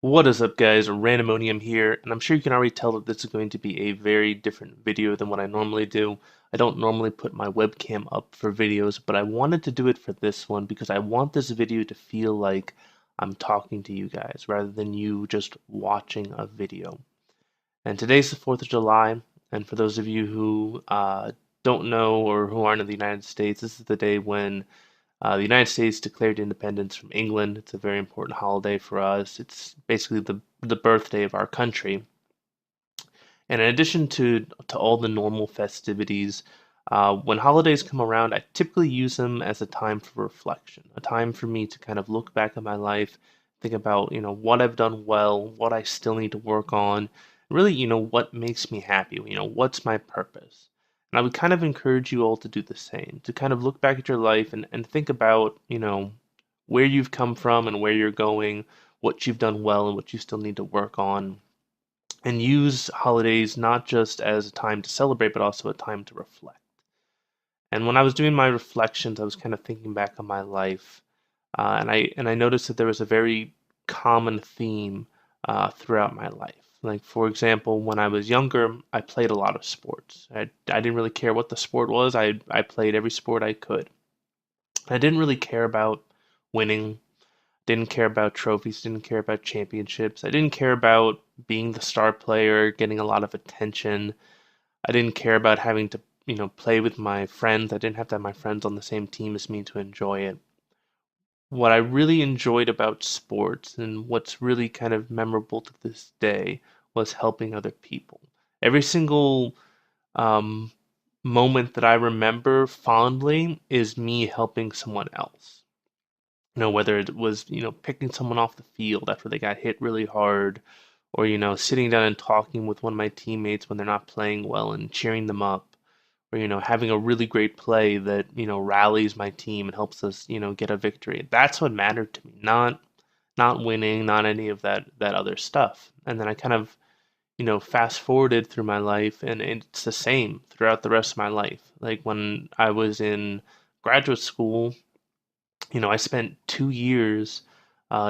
What is up, guys? Randomonium here, and I'm sure you can already tell that this is going to be a very different video than what I normally do. I don't normally put my webcam up for videos, but I wanted to do it for this one because I want this video to feel like I'm talking to you guys rather than you just watching a video. And today's the 4th of July, and for those of you who don't know or who aren't in the United States, this is the day when the United States declared independence from England. It's a very important holiday for us. It's basically the birthday of our country. And in addition to all the normal festivities, when holidays come around, I typically use them as a time for reflection, a time for me to kind of look back at my life, think about, what I've done well, what I still need to work on, really, what makes me happy, what's my purpose. And I would kind of encourage you all to do the same, to kind of look back at your life and think about, where you've come from and where you're going, what you've done well and what you still need to work on and use holidays not just as a time to celebrate, but also a time to reflect. And when I was doing my reflections, I was kind of thinking back on my life, and I noticed that there was a very common theme throughout my life. Like for example, when I was younger, I played a lot of sports. I didn't really care what the sport was. I played every sport I could. I didn't really care about winning. Didn't care about trophies, didn't care about championships. I didn't care about being the star player, getting a lot of attention. I didn't care about having to, play with my friends. I didn't have to have my friends on the same team as me to enjoy it. What I really enjoyed about sports and what's really kind of memorable to this day was helping other people. Every single um, moment that I remember fondly is me helping someone else. Whether it was, picking someone off the field after they got hit really hard, or, sitting down and talking with one of my teammates when they're not playing well and cheering them up, or, having a really great play that, rallies my team and helps us, get a victory. That's what mattered to me, not winning, not any of that other stuff. And then I kind of, fast forwarded through my life and it's the same throughout the rest of my life. Like when I was in graduate school, I spent 2 years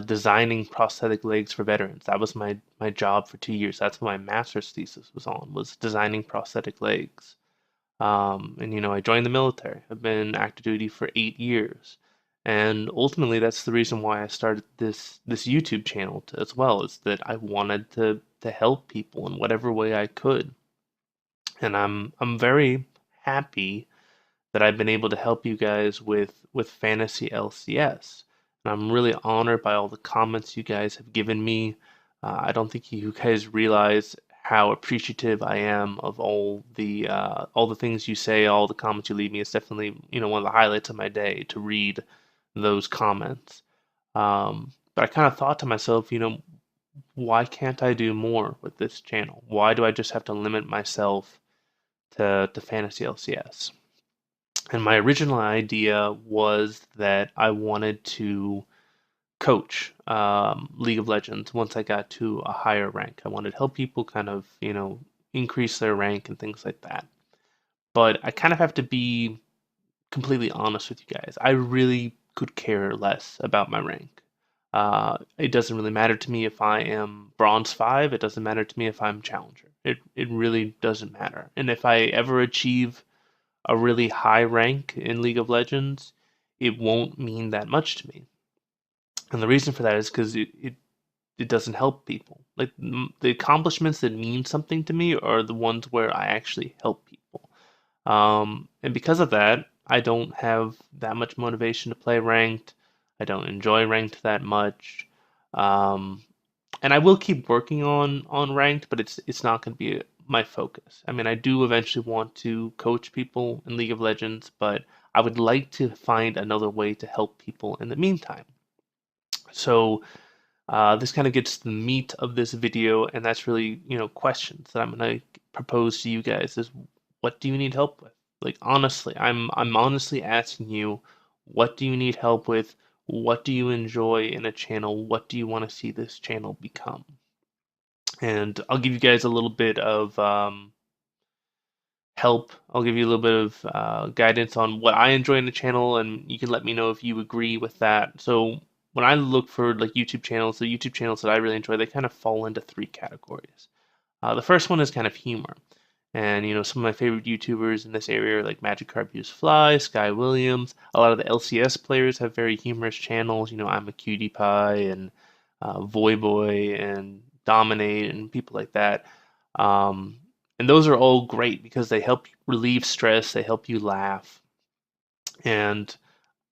designing prosthetic legs for veterans. That was my job for 2 years. That's what my master's thesis was on, was designing prosthetic legs. And I joined the military. I've been active duty for 8 years, and ultimately that's the reason why I started this YouTube channel as well. Is that I wanted to help people in whatever way I could, and I'm very happy that I've been able to help you guys with Fantasy LCS. And I'm really honored by all the comments you guys have given me. I don't think you guys realize how appreciative I am of all the things you say, all the comments you leave me. It's definitely, one of the highlights of my day to read those comments. But I kind of thought to myself, why can't I do more with this channel? Why do I just have to limit myself to Fantasy LCS? And my original idea was that I wanted to coach League of Legends once I got to a higher rank. I wanted to help people kind of, increase their rank and things like that. But I kind of have to be completely honest with you guys. I really could care less about my rank. It doesn't really matter to me if I am bronze 5. It doesn't matter to me if I'm challenger. It really doesn't matter. And if I ever achieve a really high rank in League of Legends, it won't mean that much to me. And the reason for that is because it doesn't help people. Like the accomplishments that mean something to me are the ones where I actually help people. And because of that, I don't have that much motivation to play ranked. I don't enjoy ranked that much. Um, and I will keep working on ranked, but it's not going to be my focus. I mean, I do eventually want to coach people in League of Legends, but I would like to find another way to help people in the meantime. So this kind of gets to the meat of this video, and that's really, questions that I'm going to propose to you guys is what do you need help with? Like honestly, I'm honestly asking you, what do you need help with? What do you enjoy in a channel? What do you want to see this channel become? And I'll give you guys a little bit of help. I'll give you a little bit of guidance on what I enjoy in the channel, and you can let me know if you agree with that. So when I look for like YouTube channels, the YouTube channels that I really enjoy, they kind of fall into three categories. The first one is kind of humor. And some of my favorite YouTubers in this area are like Magikarp Use Fly, Sky Williams. A lot of the LCS players have very humorous channels. I'm a Cutie Pie and Voyboy and Dominate and people like that. Um, and those are all great because they help you relieve stress, they help you laugh. And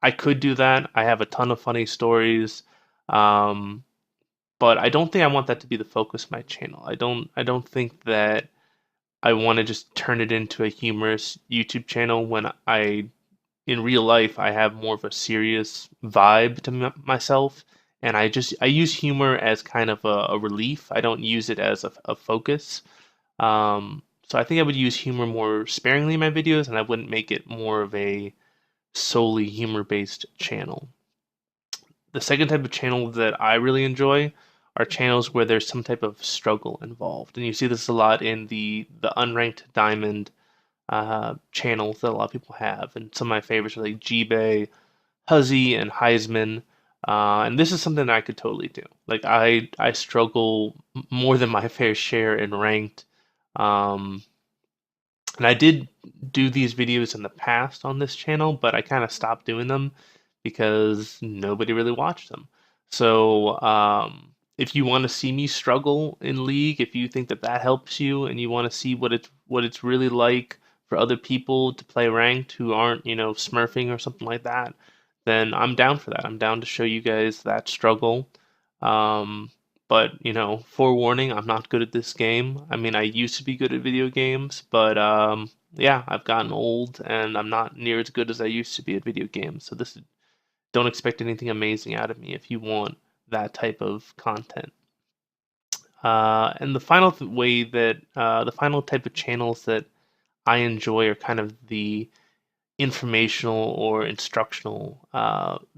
I could do that. I have a ton of funny stories. Um, but I don't think I want that to be the focus of my channel. I don't think that I want to just turn it into a humorous YouTube channel when in real life, I have more of a serious vibe to myself, and I use humor as kind of a relief. I don't use it as a focus. So I think I would use humor more sparingly in my videos, and I wouldn't make it more of a solely humor-based channel. The second type of channel that I really enjoy are channels where there's some type of struggle involved, and you see this a lot in the unranked diamond channels that a lot of people have, and some of my favorites are like G-Bay, Huzzy, and Heisman. And this is something that I could totally do. Like I struggle more than my fair share in ranked. Um, and I did do these videos in the past on this channel, but I kind of stopped doing them because nobody really watched them. So if you want to see me struggle in League, if you think that that helps you, and you want to see what it's really like for other people to play ranked who aren't smurfing or something like that, then I'm down for that. I'm down to show you guys that struggle. Um, but, forewarning, I'm not good at this game. I mean, I used to be good at video games, but yeah, I've gotten old and I'm not near as good as I used to be at video games. So don't expect anything amazing out of me if you want that type of content. And the final way that the final type of channels that I enjoy are kind of the informational or instructional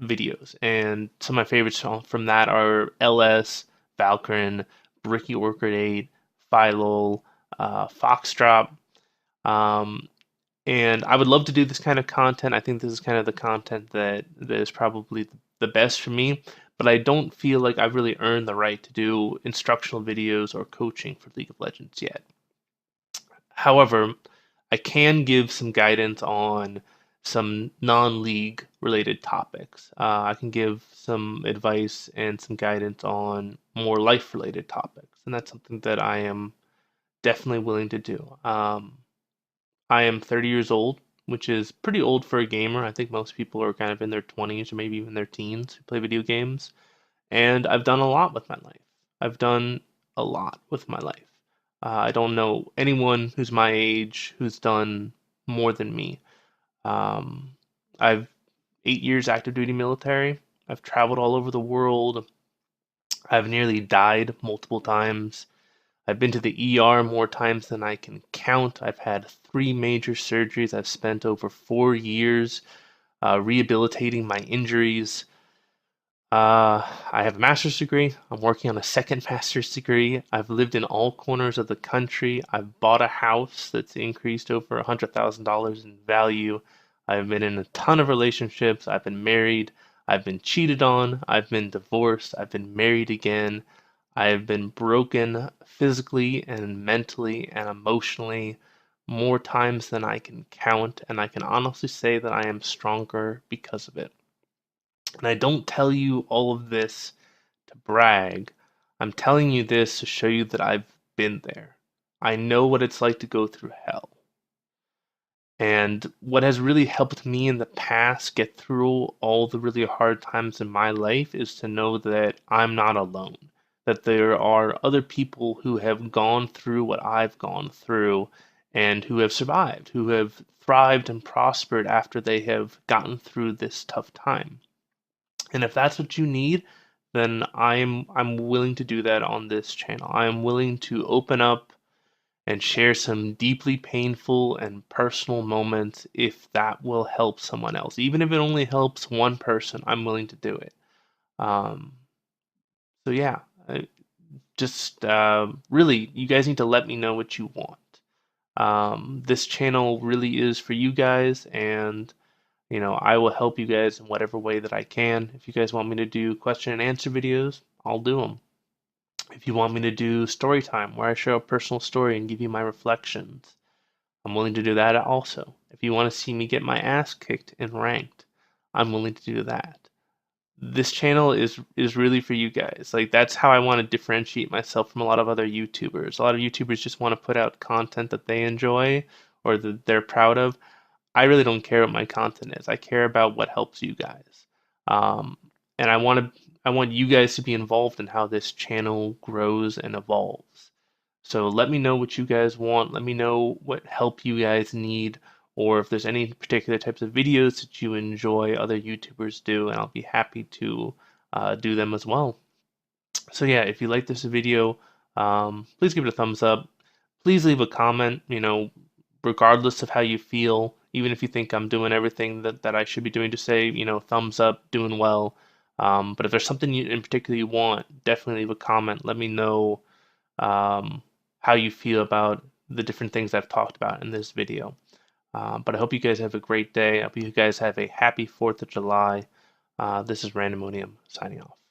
videos. And some of my favorites from that are LS, Valkyrin, Bricky Orchid 8, Philol, Foxdrop. Um, and I would love to do this kind of content. I think this is kind of the content that is probably the best for me. But I don't feel like I've really earned the right to do instructional videos or coaching for League of Legends yet. However, I can give some guidance on some non-league related topics. I can give some advice and some guidance on more life related topics, and that's something that I am definitely willing to do. I am 30 years old, which is pretty old for a gamer. I think most people are kind of in their 20s or maybe even their teens who play video games. And I've done a lot with my life. I've done a lot with my life. I don't know anyone who's my age who's done more than me. I've 8 years active duty military. I've traveled all over the world. I've nearly died multiple times. I've been to the ER more times than I can count. I've had 3 major surgeries. I've spent over 4 years rehabilitating my injuries. I have a master's degree. I'm working on a second master's degree. I've lived in all corners of the country. I've bought a house that's increased over $100,000 in value. I've been in a ton of relationships. I've been married. I've been cheated on. I've been divorced. I've been married again. I've been broken physically and mentally and emotionally more times than I can count, and I can honestly say that I am stronger because of it. And I don't tell you all of this to brag. I'm telling you this to show you that I've been there. I know what it's like to go through hell. And what has really helped me in the past get through all the really hard times in my life is to know that I'm not alone. That there are other people who have gone through what I've gone through and who have survived, who have thrived and prospered after they have gotten through this tough time. And if that's what you need, then I'm willing to do that on this channel. I am willing to open up and share some deeply painful and personal moments if that will help someone else. Even if it only helps one person, I'm willing to do it. Um, so yeah, just really, you guys need to let me know what you want. This channel really is for you guys, and I will help you guys in whatever way that I can. If you guys want me to do question and answer videos, I'll do them. If you want me to do story time where I share a personal story and give you my reflections, I'm willing to do that also. If you want to see me get my ass kicked in ranked, I'm willing to do that. This channel is really for you guys. Like that's how I want to differentiate myself from a lot of other YouTubers. A lot of YouTubers just want to put out content that they enjoy or that they're proud of. I really don't care what my content is. I care about what helps you guys. Um, and I want you guys to be involved in how this channel grows and evolves. So let me know what you guys want. Let me know what help you guys need, or if there's any particular types of videos that you enjoy other YouTubers do, and I'll be happy to do them as well. So yeah, if you like this video, please give it a thumbs up. Please leave a comment, regardless of how you feel, even if you think I'm doing everything that I should be doing, to say, thumbs up, doing well. But if there's something in particular you want, definitely leave a comment. Let me know um, how you feel about the different things I've talked about in this video. But I hope you guys have a great day. I hope you guys have a happy 4th of July. This is Randomonium signing off.